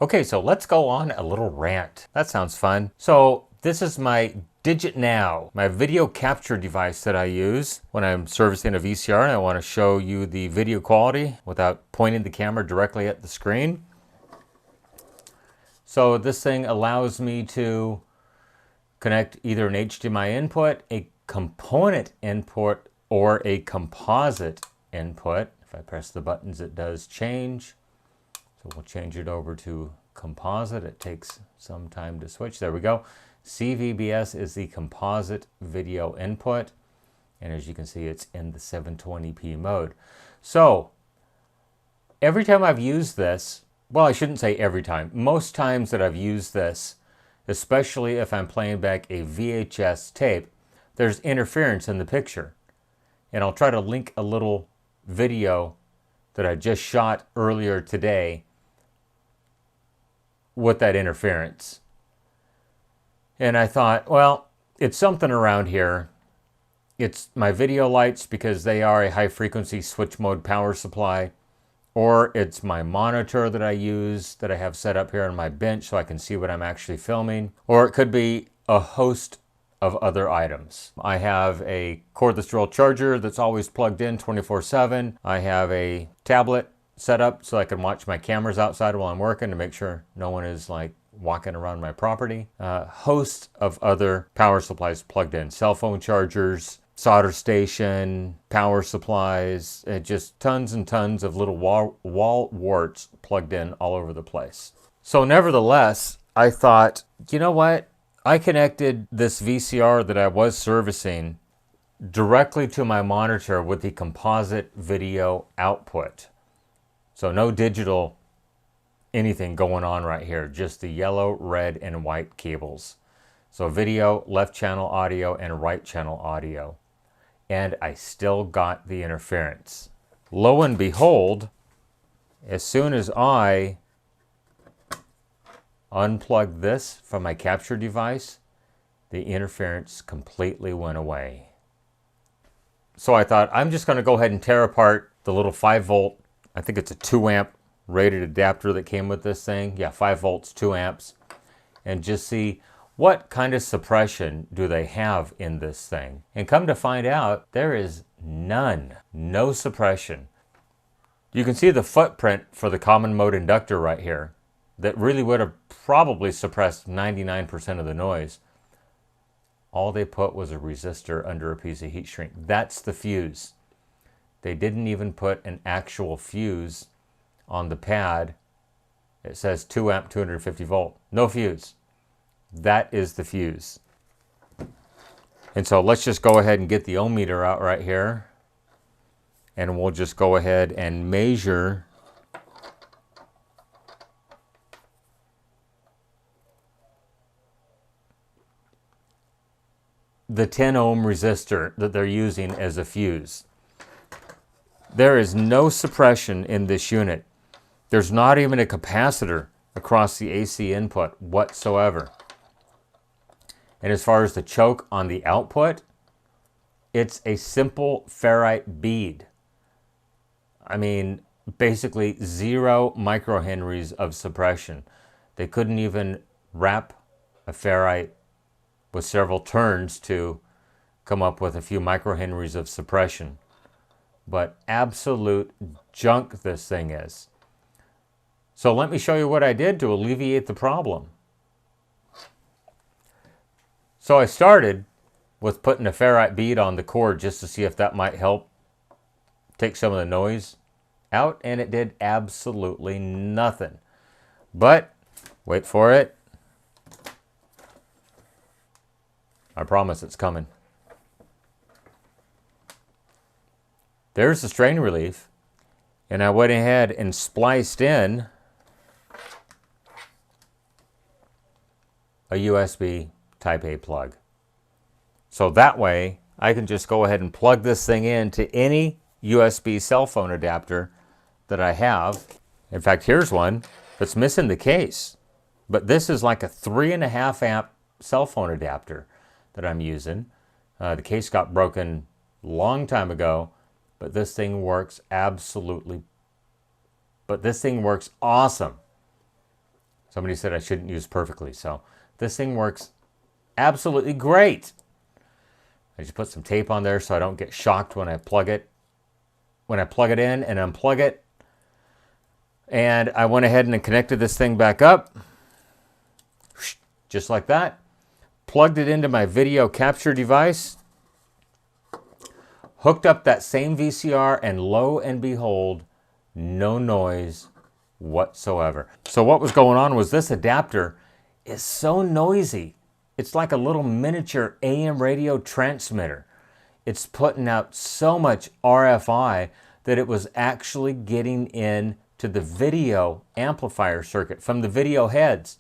Okay, so let's go on a little rant. That sounds fun. So this is my Digit Now, my video capture device that I use when I'm servicing a VCR and I want to show you the video quality without pointing the camera directly at the screen. So this thing allows me to connect either an HDMI input, a component input, or a composite input. If I press the buttons, it does change. So we'll change it over to composite. It takes some time to switch. There we go. CVBS is the composite video input. And as you can see, it's in the 720p mode. So every time I've used this, well, I shouldn't say every time. Most times that I've used this, especially if I'm playing back a VHS tape, there's interference in the picture. And I'll try to link a little video that I just shot earlier today with that interference. And I thought, well, it's something around here. It's my video lights because they are a high frequency switch mode power supply, or it's my monitor that I use that I have set up here on my bench so I can see what I'm actually filming, or it could be a host of other items. I have a cordless dual charger that's always plugged in 24/7. I have a tablet set up so I can watch my cameras outside while I'm working to make sure no one is like walking around my property. Host of other power supplies plugged in. Cell phone chargers, solder station, power supplies, just tons and tons of little wall warts plugged in all over the place. So nevertheless, I thought, you know what? I connected this VCR that I was servicing directly to my monitor with the composite video output. So no digital anything going on right here, just the yellow, red, and white cables. So video, left channel audio, and right channel audio. And I still got the interference. Lo and behold, as soon as I unplugged this from my capture device, the interference completely went away. So I thought, I'm just going to go ahead and tear apart the little 5 volt, I think it's a 2 amp rated adapter that came with this thing. Yeah, 5 volts, 2 amps. And just see what kind of suppression do they have in this thing. And come to find out, there is none. No suppression. You can see the footprint for the common mode inductor right here that really would have probably suppressed 99% of the noise. All they put was a resistor under a piece of heat shrink. That's the fuse. They didn't even put an actual fuse on the pad. It says 2 amp, 250 volt. No fuse. That is the fuse. And so let's just go ahead and get the ohm meter out right here. And we'll just go ahead and measure the 10 ohm resistor that they're using as a fuse. There is no suppression in this unit. There's not even a capacitor across the AC input whatsoever. And as far as the choke on the output, it's a simple ferrite bead. I mean, basically 0 microhenries of suppression. They couldn't even wrap a ferrite with several turns to come up with a few microhenries of suppression. But absolute junk this thing is. So let me show you what I did to alleviate the problem. So I started with putting a ferrite bead on the cord just to see if that might help take some of the noise out, and it did absolutely nothing. But, wait for it. I promise it's coming. There's the strain relief, and I went ahead and spliced in a USB Type A plug. So that way I can just go ahead and plug this thing into any USB cell phone adapter that I have. In fact, here's one that's missing the case, but this is like a 3.5 amp cell phone adapter that I'm using. The case got broken a long time ago, but this thing works awesome. Somebody said I shouldn't use perfectly, so this thing works absolutely great. I just put some tape on there so I don't get shocked when I plug it. When I plug it in and unplug it. And I went ahead and connected this thing back up. Just like that. Plugged it into my video capture device. Hooked up that same VCR, and lo and behold, no noise whatsoever. So what was going on was this adapter is so noisy. It's like a little miniature AM radio transmitter. It's putting out so much RFI that it was actually getting in to the video amplifier circuit from the video heads.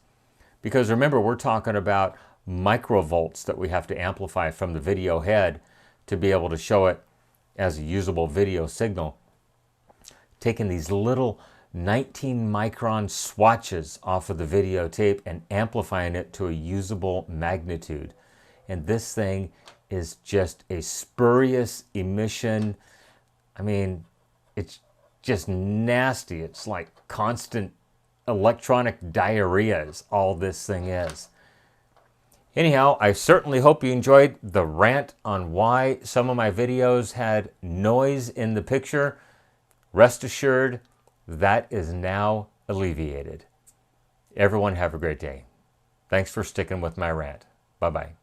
Because remember, we're talking about microvolts that we have to amplify from the video head to be able to show it as a usable video signal. Taking these little 19 micron swatches off of the videotape and amplifying it to a usable magnitude. And this thing is just a spurious emission. I mean, it's just nasty. It's like constant electronic diarrhea is all this thing is. Anyhow, I certainly hope you enjoyed the rant on why some of my videos had noise in the picture. Rest assured, that is now alleviated. Everyone have a great day. Thanks for sticking with my rant. Bye-bye.